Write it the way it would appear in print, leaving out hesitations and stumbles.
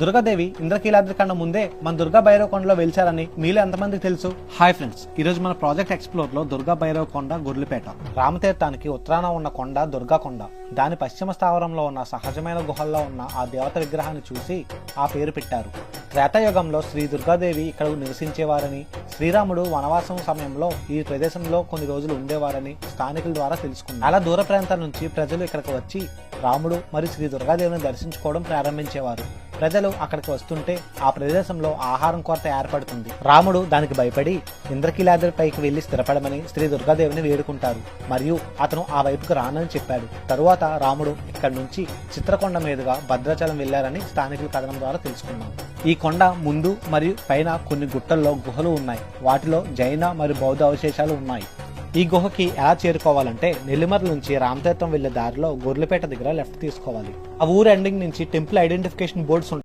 దుర్గాదేవి ఇంద్రకీలాద్రి కన్నా ముందే మన దుర్గా భైరవ కొండలో వెలిచారని మీలో ఎంతమందికి తెలుసు? హాయ్ ఫ్రెండ్స్, ఈ రోజు మన ప్రాజెక్ట్ ఎక్స్ప్లోర్ లో దుర్గా భైరవ కొండ గుర్లిపేట రామతీర్థానికి ఉత్తరాన ఉన్న కొండ దుర్గా కొండ. దాని పశ్చిమ స్థావరంలో ఉన్న సహజమైన గుహల్లో ఉన్న ఆ దేవత విగ్రహాన్ని చూసి ఆ పేరు పెట్టారు. త్రేతాయుగంలో శ్రీ దుర్గాదేవి ఇక్కడ నివసించేవారని, శ్రీరాముడు వనవాసం సమయంలో ఈ ప్రదేశంలో కొన్ని రోజులు ఉండేవారని స్థానికుల ద్వారా తెలుసుకున్నారు. చాలా దూర ప్రాంతాల నుంచి ప్రజలు ఇక్కడికి వచ్చి రాముడు మరియు శ్రీ దుర్గాదేవిని దర్శించుకోవడం ప్రారంభించేవారు. ప్రజలు అక్కడికి వస్తుంటే ఆ ప్రదేశంలో ఆహారం కొరత ఏర్పడుతుంది. రాముడు దానికి భయపడి ఇంద్రకీలాద్రి పైకి వెళ్లి స్థిరపడమని శ్రీ దుర్గాదేవిని వేడుకుంటారు మరియు అతను ఆ వైపుకు రానని చెప్పాడు. తరువాత రాముడు ఇక్కడి నుంచి చిత్రకొండ మీదుగా భద్రాచలం వెళ్లారని స్థానికుల కథనం ద్వారా తెలుసుకున్నాం. ఈ కొండ ముందు మరియు పైన కొన్ని గుట్టల్లో గుహలు ఉన్నాయి. వాటిలో జైన మరియు బౌద్ధ అవశేషాలు ఉన్నాయి. ఈ గుహకి ఎలా చేరుకోవాలంటే నెల్లిమర్ల నుంచి రామతీర్థం వెళ్లే దారిలో గొర్రెలపేట దగ్గర లెఫ్ట్ తీసుకోవాలి. ఆ ఊరు ఎండింగ్ నుంచి టెంపుల్ ఐడెంటిఫికేషన్ బోర్డ్స్ ఉంటాయి.